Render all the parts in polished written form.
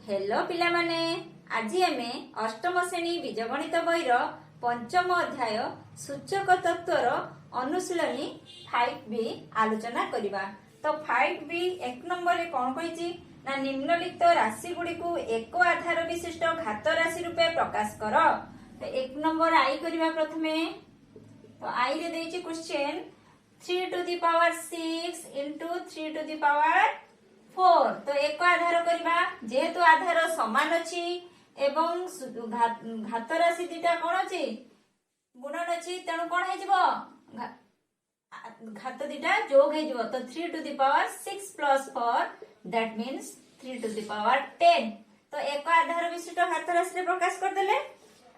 Hello पिला माने आज आमे अष्टम श्रेणी बीजगणित बहिर पंचम अध्याय सूचक तत्वर अनुशीलनी 5B आलोचना करिबा। तो 5B एक नंबर रे कोन कहिची ना निम्नलिखित राशि गुडी को एक आधार विशिष्ट घात राशि रूपे प्रकाश कर। तो एक नंबर आई करिबा प्रथमे। तो आई रे देची question 3 to the power 6 into 3 to the power 4। तो एक आधार करबा जेहेतु आधार समान अछि एवं घात राशि दिटा कोन अछि गुणन अछि तेणु कोन हे जिवो घात दिटा जोग हे जिवो। तो 3 to the power 6 plus 4 that means 3 to the power 10। तो एक आधार विशिष्ट घात राशि रे प्रकाश कर देले।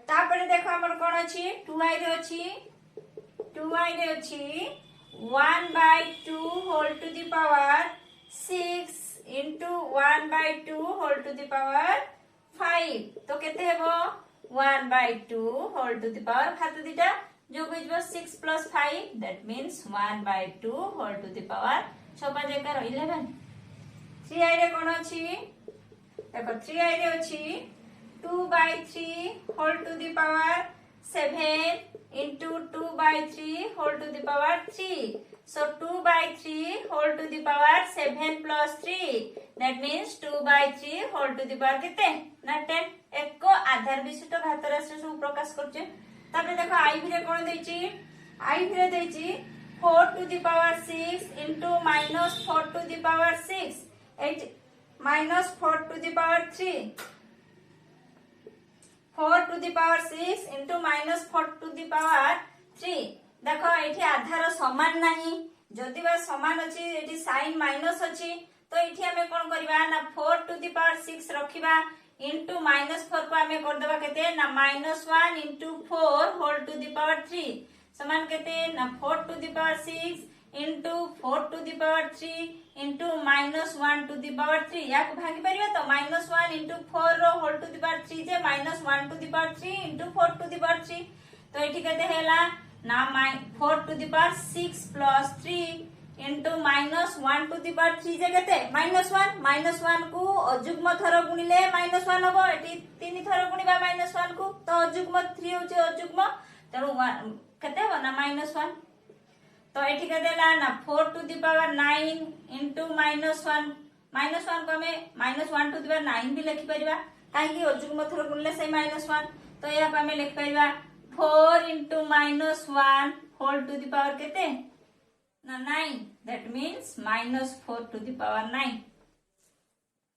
तापर देखो हमर कोन अछि 2i रे अछि 2i रे अछि 1/2 whole to the power 6 into 1/2 whole to the power 5। तो केते हेबो 1/2 whole to the power घात दिटा जो बुझबो 6 plus 5 that means 1/2 whole to the power 6 5 11। 3i रे कोन अछि देखो 3i रे अछि 2/3 whole to the power 7 into 2/3 whole to the power 3। So 2/3 whole to the power 7 plus 3 that means 2/3 whole to the power केते ना 10। एक आधार विशिष्ट घात राशि सब प्रकाश करछे। तापर देखो i भिरे कोन देछि i भिरे देछि 4 to the power 6 into minus 4 to the power 6 8 minus 4 to the power 3 4 to the power 6 into minus 4 to the power 3। देखो एठी आधार समान नाही जदि बा समान अछि एठी साइन माइनस अछि तो एठी हमें कोन करबा ना 4 to the power 6 रखिबा into minus 4 को हमें कर देबा केते ना -1 into 4 whole to the power 3 समान केते ना 4 to the power 6 into 4 to the power 3 into -1 to the power 3 या को भागी परिबा। तो -1 into 4 row whole to the power 3 J -1 to the power 3 into 4 to the power 3। तो एठी केते हेला ना 4 to the power 6 plus 3 into -1 to the power 3 जे केते -1 को अजुग्म थर गुणिले -1 होबो एठी 3 थर गुणिबा -1 को तो अजुग्म 3 होचे अजुग्म तेणु केते हो ना -1। तो एठी केतेला ना 4 to the power 9 into -1 को हमें -1 to the power 9 भी लिखि परिबा काहे कि अजुग्म थर गुणिले से -1। तो या को हमें लिखि परिबा 4 into -1 whole to the power केते ना 9 that means -4 to the power 9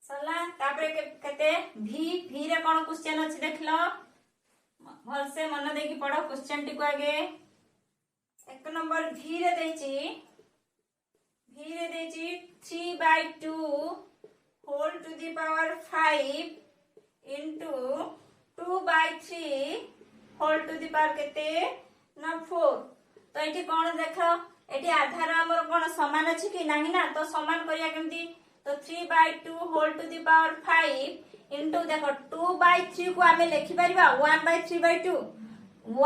सला। तापरे केते v रे कोन क्वेश्चन अछि देखलो भल से मन देकी पढो क्वेश्चन टी को आगे। एक नंबर v रे देची 3/2 whole to the power 5 into 2/3 whole to the power केते ना 4। तो एठी कोन देखो एठी आधार हमर कोन समान अछि कि नाही ना तो समान करिया केमती। तो 3/2 whole to the power 5 into देखो 2/3 को हमें लिखि परिबा 1/3/2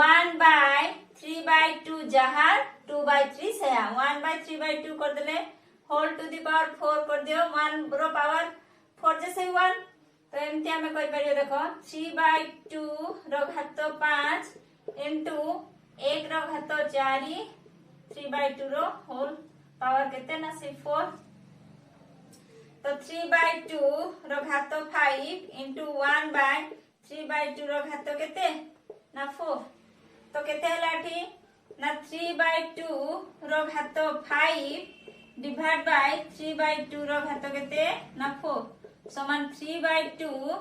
1/3/2 जहा 2/3 से 1/3/2 कर देले whole to the power 4 कर दियो 1 रो पावर 4 जैसे 1। तो एमती हमें कर परियो देखो 3/2 रो घात 5 into 1 रो घात 4 3/2 रो होल पावर केते ना से 4। तो 3/2 रो घात 5 into 1/3/2 रो घात केते ना 4। तो केते हलाठी ना 3/2 रो घात 5 डिवाइड बाय 3/2 रो घात केते ना 4 समान 3/2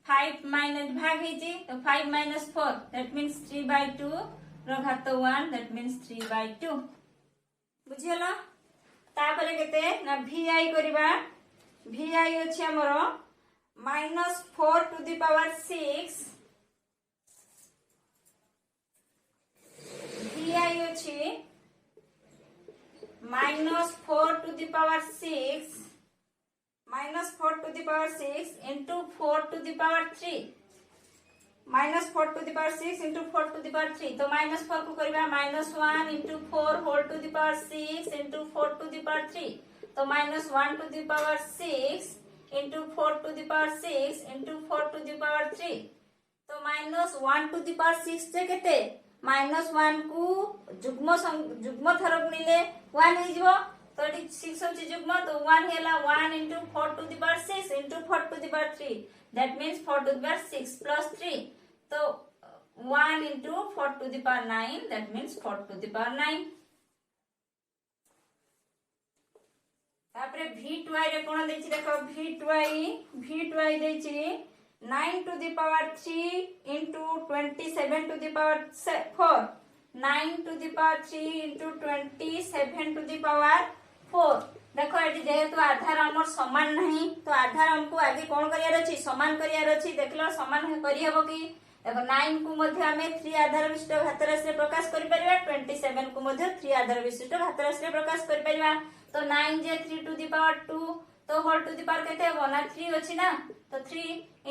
5 माइनस भाग हेची तो 5 minus 4 that means 3/2 रो घात 1 that means 3/2 बुझियला। तापरे केते ना vi करिबा vi अछि हमरो -4 to the power 6 vi अछि -4 to the power 6 -4 to the power 6 into 4 to the power 3 -4 to the power 6 into 4 to the power 3। तो -4 को करिबा -1 into 4 whole to the power 6 into 4 to the power 3। तो -1 to the power 6 into 4 to the power 6 into 4 to the power 3 तो minus 1 to the power 6 जे केते minus 1 को जुग्म थर गुणिले 1 हे जिवो तो एटी 6 होची जुग्म तो 1 हेला 1 into 4 to the power 6 into 4 to the power 3 that means 4 to the power 6 plus 3 तो 1 into 4 to the power 9 that means 4 to the power 9 तापरे v2i रे कोन देछि देखो v2i देछि 9 to the power 3 into 27 to the power 4 9 to the power 3 into 27 to the power 4 देखो eighty जेहेतु आधार हमर समान नहीं तो आधार हमको आगे कोन करियार अछि समान करियार अछि देखलो समान करि हबो कि देखो 9 को मध्य हमें 3 आधार विशिष्ट घातराशि रे प्रकाश करि परिबा 27 को मध्य 3 आधार विशिष्ट घातराशि रे प्रकाश करि परिबा तो 9 जे 3 to the power 2 तो होल टू द पावर केते हो ना 3 अछि ना तो 3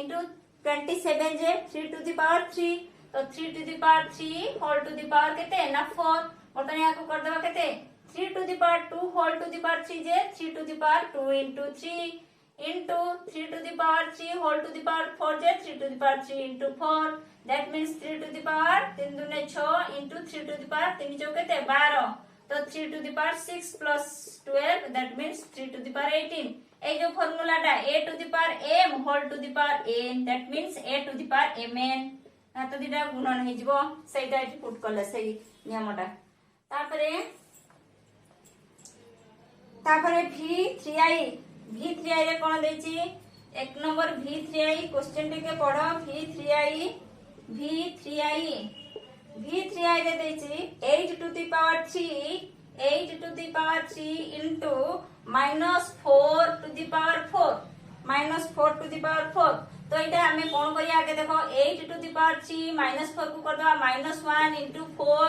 into 27 J 3 to the power 3 तो 3 to the power 3 whole to the power केते ना 4 बर्तन या को कर देबा केते 3 to the power 2 whole to the power 3 जे 3 to the power 2 into 3 into 3 to the power 3 whole to the power 4 जे 3 to the power 3 into 4 that means 3 to the power 3 दुने 6 into 3 to the power 3 चौ केते 12 तो 3 to the power 6 plus 12 that means 3 to the power 18 ए जो formula टा a to the power m whole to the power n that means a to the power mn तो दिटा गुणन हे जिवो सेटा एठी पुट करले सही नियमटा तापरे v3i रे कोन देछि एक नंबर v3i क्वेश्चन टिके पढो v3i रे देछि 8 to the power 3 into minus 4 to the power 4 तो इटा हमें कोन करिया आगे देखो 8 to the power 3 minus 4 को कर दवा minus 1 into 4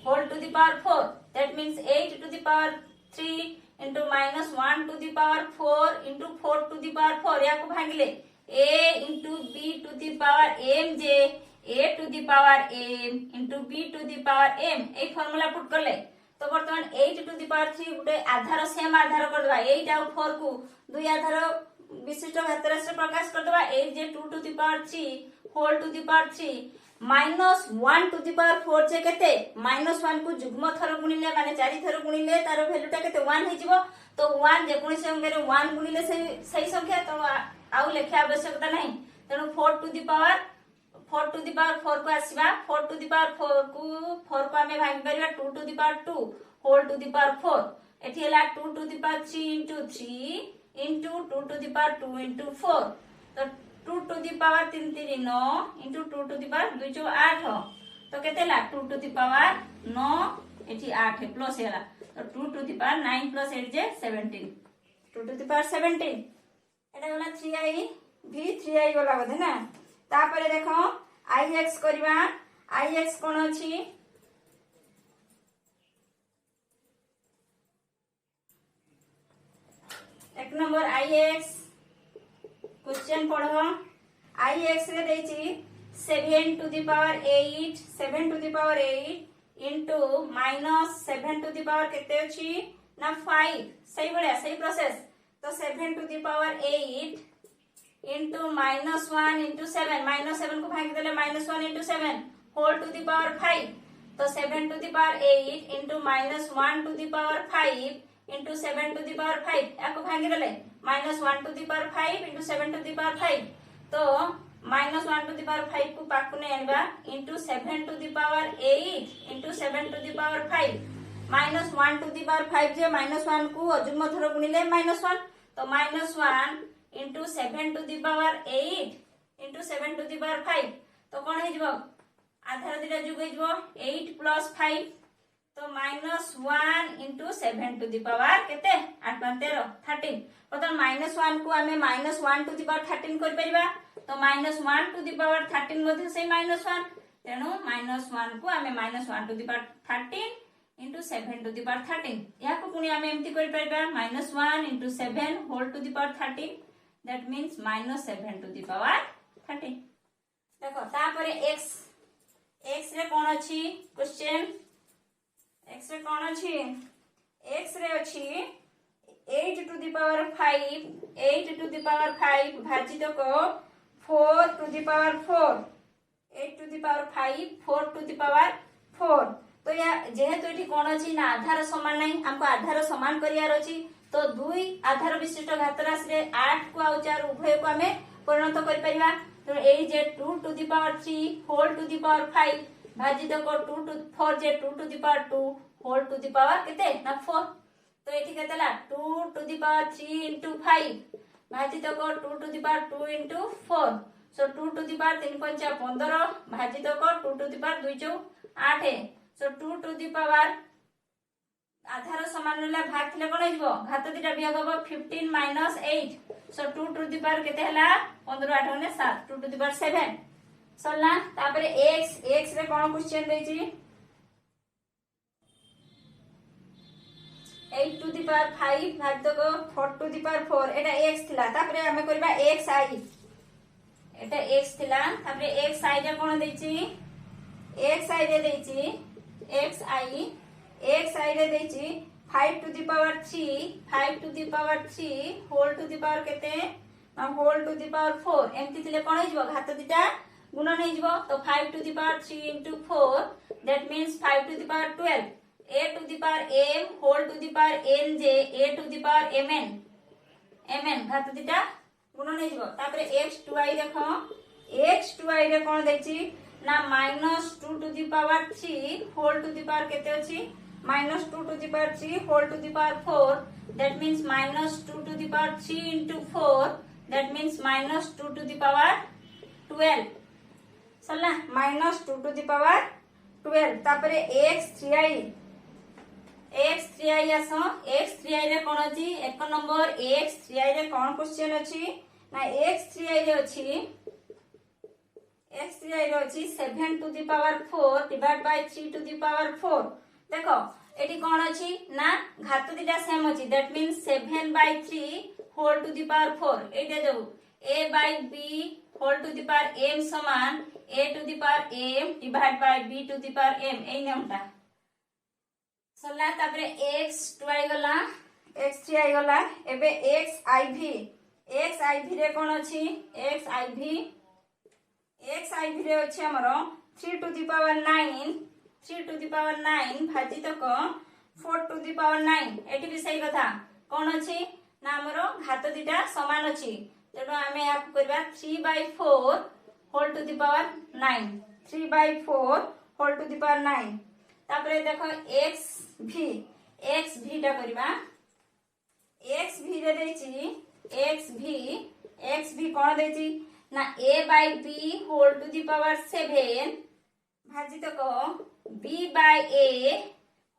whole to the power 4 that means 8 to the power 3 into minus 1 to the power 4 into 4 to the power 4 या को भागिले a into b to the power m J a to the power m into b to the power m ए formula put करले तो वर्तमान 8 to the power 3 Gute Aadhaar same आधार कर दबा 8 और 4 को दुई आधार विशिष्ट घातराशि प्रकाश कर दबा 8 जे 2 to the power 3 whole to the power 3 minus 1 to the power 4 जे केते minus 1 को जुग्म थर गुणिले माने 4 थर गुणिले तार वैल्यू टा केते 1 हे जिवो तो 1 जे कोन संख्या रे 1 गुणिले सही संख्या तो आउ लेखा आवश्यकता नहीं तेनु 4 to the power 4 को आसीबा 4 to the power 4 को हमें भाग परिबा 2 to the power 2 whole to the power 4 एठी हला 2 to the power 3 into 3 into 2 to the power 2 into 4 तो 2 to the power 3 3 9 into 2 to the power 2 जो 8 तो केते ला 2 to the power 9 एठी 8 प्लस हला तो 2 to the power 9 plus 8 J 17 2 to the power 17 एटा होला 3i v3i वाला बधे ना तापरे देखो ix करबा ix कोन अछि एक नंबर ix क्वेश्चन पढो ix रे देछि 7 to the power 8 into minus 7 to the power केते अछि ना 5 सही बढिया सही प्रोसेस तो 7 to the power 8 into minus 1 into 7 minus 7 को भाग देले minus 1 into 7 whole to the power 5 तो 7 to the power 8 into minus 1 to the power 5 into 7 to the power 5 याको भाग देले minus 1 to the power 5 into 7 to the power 5 तो minus 1 to the power 5 को पाकु ने आनबा into 7 to the power 8 into 7 to the power 5 minus 1 to the power 5 J minus 1 को अजुग्म थर गुणिले minus 1 तो minus 1 into 7 to the power 8 into 7 to the power 5 तो कोन हे जबो आधार दिटा जुग हे जबो 8 plus 5 तो minus 1 into 7 to the power केते 8 5 13 13 मतलब minus 1 को हमें minus 1 to the power 13 कर परिबा तो minus 1 to the power 13 मध्ये से minus 1 तेनु minus 1 को हमें minus 1 to the power 13 into 7 to the power 13 याको पुनी हमें एम्ति कर परिबा minus 1 into 7 whole to the power 13 that means minus 7 to the power 13 देखो तापरे x रे कोन अछि क्वेश्चन x रे कोन अछि x रे अछि 8 to the power 5 8 to the power 5 भाजित को 4 to the power 4 8 to the power 5 4 to the power 4 तो या जेहेतु एठी कोन अछि ना आधार समान नहीं हमको आधार समान करियार अछि तो दुई आधार विशिष्ट घात राशि रे 8 को आ 4 उभय को हमें परिणत कर परिबा तो ए जे 2 to the power 3 whole to the power 5 भाजित को 2 टू 4 जे 2 to the power 2 whole to the power केते ना 4 तो एठी केतेला 2 टू द पावर 3 into 5 भाजित को 2 to the power 2 into 4 so 2 to the power 3 पंचा 15 भाजित को 2 टू द पावर 2 चौ 8 सो 2 टू द पावर आधार समान रहला भाग थिले कोन हिजबो घात दिटा वियोग हो 15 minus 8 so 2 to the power केते हला 15 8 ने 7 2 टू द पावर 7 सरला तापरे x रे कोन क्वेश्चन देछि 8 टू द पावर 5 भाग को 4 to the power 4 Etah x थिला तापरे हमें करबा xi एटा x थिला तापरे xi रे कोन देछि xi रे देछि xi रे देछि 5 to the power 3 whole to the power केते होल टू द पावर 4 एमति थिले कोन हिजबो घात दिटा गुणन हिजबो तो 5 to the power 3 into 4 that means 5 to the power 12 a to the power m whole to the power n जे a to the power mn घात दिटा गुणन हिजबो तापरे x2i देखो x2i रे कोन देछि ना -2 to the power 3 whole to the power केते अछि -2 to the power 3 whole to the power 4 that means -2 to the power 3 into 4 that means -2 to the power 12 सला -2 टू द पावर 12 तापरे x3i आसो x3i रे कोन अछि एक नंबर x3i रे कोन question अछि ना x3i रे अछि 7 to the power 4 divide by 3 to the power 4 देखो एटी कोन अछि ना घात दिटा सेम अछि दैट मींस 7 बाय 3 होल टू द पावर 4 एटा जो a by b whole to the power m समान a to the power m divide by b to the power m एई नियमटा सला तापरे x2i गला x3i गला एबे xiv रे कोन अछि xiv रे अछि हमरो 3 टू द पावर 9 भाजित को 4 टू द पावर 9 एटी भी सही कथा कोन अछि ना हमरो घात दिटा समान अछि तेनो हमें या करबा 3/4 whole to the power 9 3/4 whole to the power 9 तापरे देखो xv टा करबा xv रे देछि xv कोन देछि ना a/b whole to the power 7 भाजित को b/a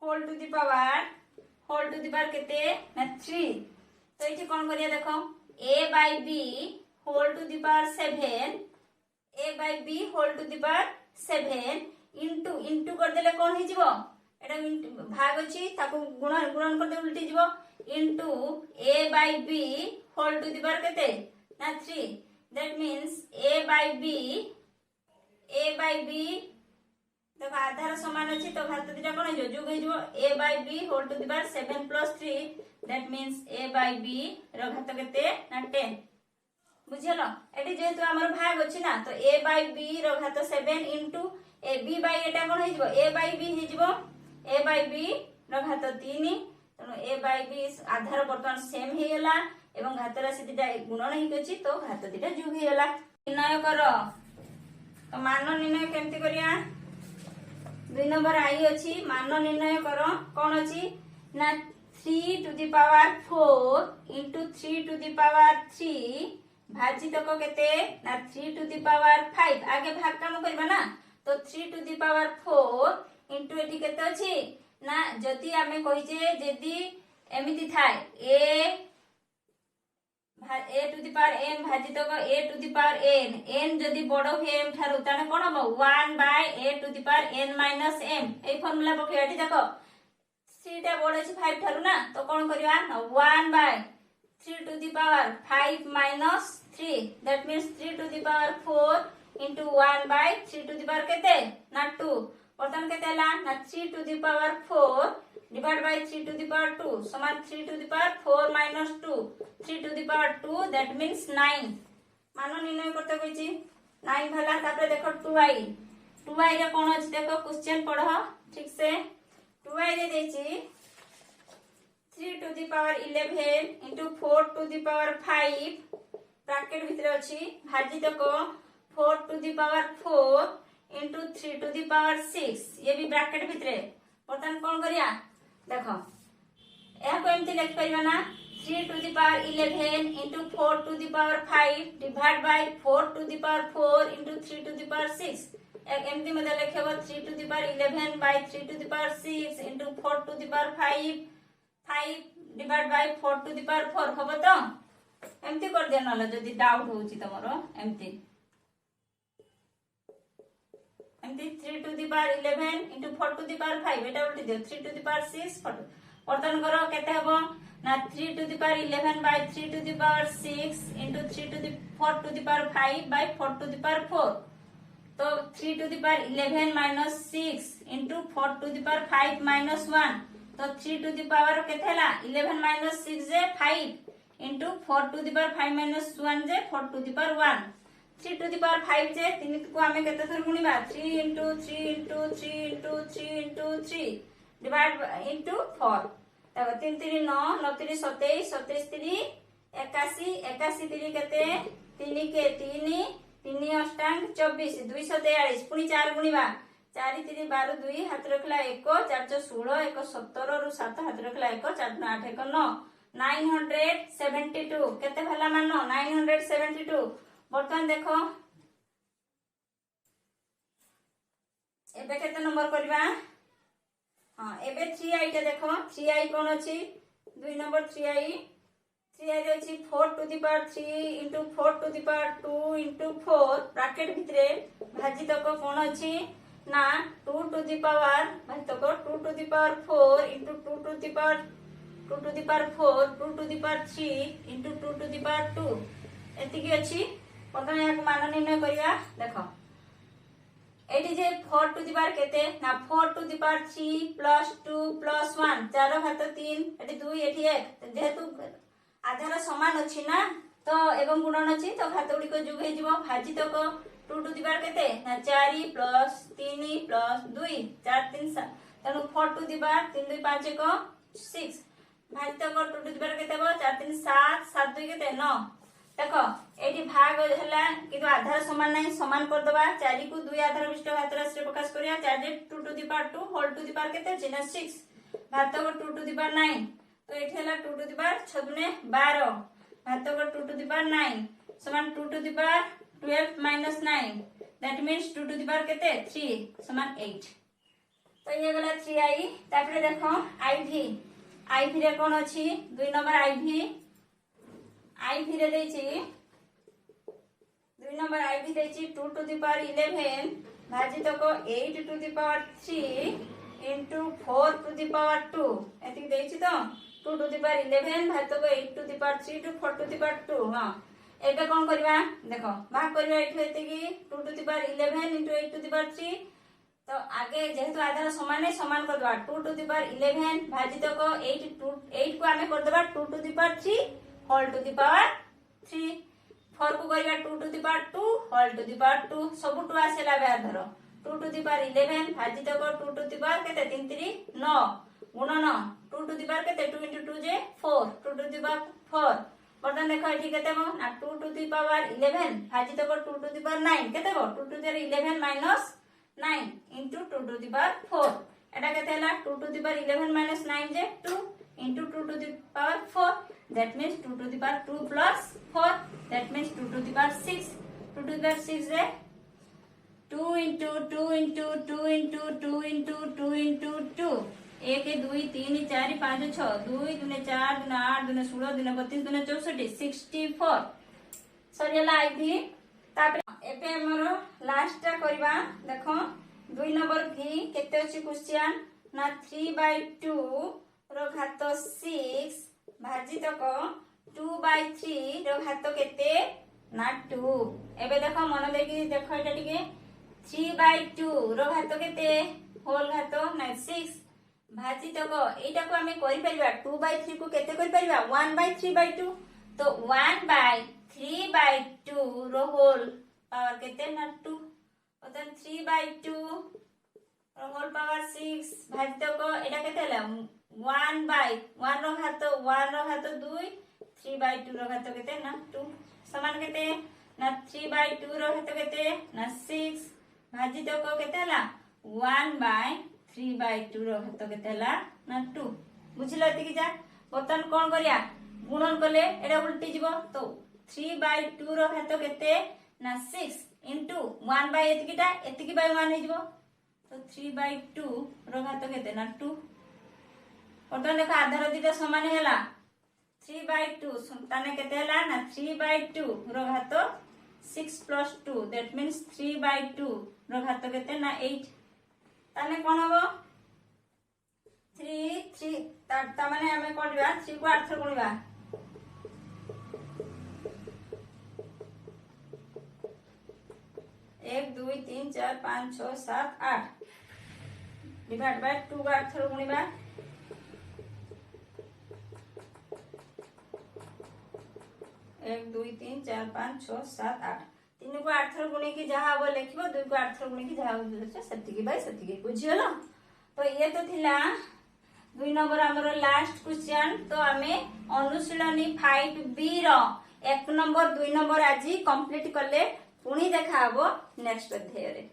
whole to the power केते ना 3 तो एठी कोन करिया देखो a/b whole to the power 7 a/b whole to the power 7 into कर देले कोन हि जिवो एटा भाग अछि ताको गुणन कर दे उल्टी जिवो into a/b whole to the power केते ना 3 दैट मींस a/b देखो आधार समान अछि तो घात दिटा कोन हिजो जोग हिजो a/b whole to the power 7 plus 3 that means a/b रो घात केते ना 10 बुझलो एटी जेतु हमर भाग अछि ना तो a/b रो घात 7 into a b by एटा कोन हिजो a/b हिजो a/b रो घात 3 तनो a/b आधार वर्तमान सेम हे गेला एवं घात राशि दिटा गुणन हि अछि तो घात दिटा जोग हे गेला निर्णय करो तो मान निर्णय केमति करिया 2 नंबर आई अछि मान निर्णय करो कोन अछि ना 3 to the power 4 into 3 to the power 3 भाजित को केते ना 3 टू द पावर 5 आगे भाग काम करबा ना तो 3 टू द पावर 4 into एटी केते अछि ना जदी हमें कहि जे जदी एमिति थाए a to the power m भाजित को a to the power n जदी बडो हे m थारु ताने कोन हो 1 by a to the power n minus m ए फार्मूला पकेटी देखो 3 टा बडो अछि 5 थारु ना तो कोन करिया 1 by 3 to the power 5 minus 3 that means 3 to the power 4 into 1 by 3 to the power केते ना 2 वर्तमान केते हला ना 3 to the power 4 divide by 3 to the power 2 समान 3 to the power 4 minus 2 3 to the power 2 that means 9 मान निर्णय करते कहिची 9 भला तापर देखो 2i रे कोन अछि देखो क्वेश्चन पढ़ ठीक से 2i रे देछि 3 to the power 11 into 4 to the power 5 bracket भीतर अछि भाजित को 4 to the power 4 into 3 to the power 6 ये भी ब्रैकेट भीतर बर्तन कोन करिया देखो या को एमती लिख परिबा ना 3 to the power 11 into 4 to the power 5 divide by 4 to the power 4 into 3 to the power 6 एमती मते लिखबो 3 to the power 11 by 3 to the power 6 into 4 to the power 5 divide by 4 to the power 4 हबो तो एमती कर दिया नले जदी डाउट होउची तमरो एमती 3 to the power 11 into 4 to the power 5 एटा उल्टी दियो 3 टू द पावर 6 वर्तन करो केते हबो ना 3 to the power 11 by 3 to the power 6 into 3 to the 4 to the power 5 by 4 to the power 4 तो 3 to the power 11 minus 6 into 4 to the power 5 minus 1 तो 3 टू द पावर केते हला 11 minus 6 J 5 into 4 to the power 5 minus 1 J 4 to the power 1 3 to the power 5 जे 3 को हमें केते थर गुणीबा 3 into 3 into 3 into 3 into 3 divide into 4 तब 3 3 9 9 3 27 27 3 81 81 3 केते 3 के 3 3 अष्टांग 24 243 पुनी 4 गुणीबा 4 3 12 2 हाथ रखला 1 4 16 1 17 रु 7 हाथ रखला 1 4 8 1 9 972 केते भला मानो 972 बर्तन देखो एबे केते नंबर करबा हां एबे 3i के देखो 3i कोन अछि 2 नंबर 3i रे अछि 4 to the power 3 into 4 to the power 2 into 4 bracket भितरे भाजित को कोन अछि ना 2 टू द पावर भाजित को 2 to the power 4 into 2 to the power 2 to the power 4 2 to the power 3 into 2 to the power 2 एति की अछि प्रथम या को मान निर्णय करिया देखो eighty J 4 to the power केते ना 4 to the power 3 plus 2 plus 1 चार घात 3 एटी 2 एटी 1 जेहेतु आधार समान अछि ना तो एवं गुणन अछि तो घात गुडी को जोग हे जिवो भाजित को 2 to the power केते ना 4 plus 3 plus 2 4 3 7 Tanu 4 to the power 3 2 5 को 6 भाजित को 2 टू द पावर केते बो 4 3 7 7 2 केते 9 देखो एठी भाग हला किंतु आधार समान नहीं समान कर दबा 4 को 2 आधार विशिष्ट घात राशि प्रकाश करिया 4 जे 2 to the power 2 whole to the power केते अछि ना 6 भाजित को 2 टू द पावर 9 तो एठी हला 2 टू द पावर 6 दुने 12 भाजित को 2 टू द पावर 9 समान 2 to the power 12 minus 9 that means 2 to the power केते 3 समान 8 तो ये गला 3i तापरे देखो iv रे कोन अछि 2 नंबर iv रे देछि 2 नंबर iv देछि 2 टू द पावर 11 भाजित को 8 to the power 3 into 4 to the power 2 एति देछि तो 2 टू द पावर 11 भाजित को 8 to the power 3 to 4 to the power 2 हां एबे कोन करबा देखो भाग करबा एठी एति की 2 to the power 11 into 8 to the power 3 तो आगे जेहेतु आधार समान है समान कर दबा 2 टू द पावर 11 भाजित को 8 को हमें कर दबा 2 to the power 3 whole to the power 3 4 को करबा 2 to the power 2 whole to the power 2 सब 2 आसेला बे आधार 2 टू द पावर 11 भाजित को 2 टू द पावर केते 3 3 9 गुणन 2 टू द पावर केते 2 into 2 जे 4 2 टू द पावर 4 बर्तन देखो एठी केते हो ना 2 टू द पावर 11 भाजित को 2 टू द पावर 9 केते हो 2 to the 11 minus 9 into 2 to the power 4 एटा केते हला 2 to the power 11 minus 9 J 2 into 2 to the power 4 that means 2 to the power 2 plus 4 that means 2 to the power 6 2 to the power 6 J 2 into 2 into 2 into 2 into 2 into 2 1 2 3 4 5 6 2 2 4 2 8 2 16 2 32 2 64 64 सरियला आईभी तापर एबे हमरो last टा करबा देखो 2 number भी केते अछि question ना 3/2 रो घात 6 भाजित को 2/3 रो घात केते ना 2 एबे देखो मन देखि देखो एटा टिके 3/2 रो घात केते होल घात ना 6 भाजितक एटा को आमे करि परिबा 2/3 को केते करि परिबा 1/3/2 तो 1/3/2 रो होल पावर केते ना 2 तो 3/2 रो होल पावर 6 भाजितक एटा केते हला 1/1 रो घात 2 3/2 रो घात केते ना 2 समान केते ना 3/2 रो घात केते ना 6 भाजितक केते हला 1/3/2 रो घात केते हला ना 2 बुझिलो एतिकी जा बर्तन कोन करिया गुणन कले एटा उल्टी जिवो तो 3/2 रो घात केते ना 6 इनटू 1/1 हे जिवो तो 3/2 रो घात केते ना 2 बर्तन देखो आधार दिटा समान हैला 3/2 ताने केते हैला ना 3/2 रो घात 6 + 2 दैट मींस 3/2 रो घात केते ना 8 ताने कोन हबो 3 ता माने हमें कोन दिबा 3 को 8 थर गुणिबा 1 2 3 4 5 6 7 8 डिवाइड बाय 2 को 8 थर गुणिबा 1 2 3 4 5 6 7 8 3 को 8 थर गुणी की जहा हबो लिखबो 2 को 8 थर गुणी की जहा हबो सेतिकी बाय सेतिकी बुझियलो तो ये तो थिला 2 नंबर हमरो लास्ट क्वेश्चन तो हमें अनुशीलनी 5B रो 1 नंबर 2 नंबर आज कंप्लीट करले पुणी देखा हबो नेक्स्ट अध्याय रे।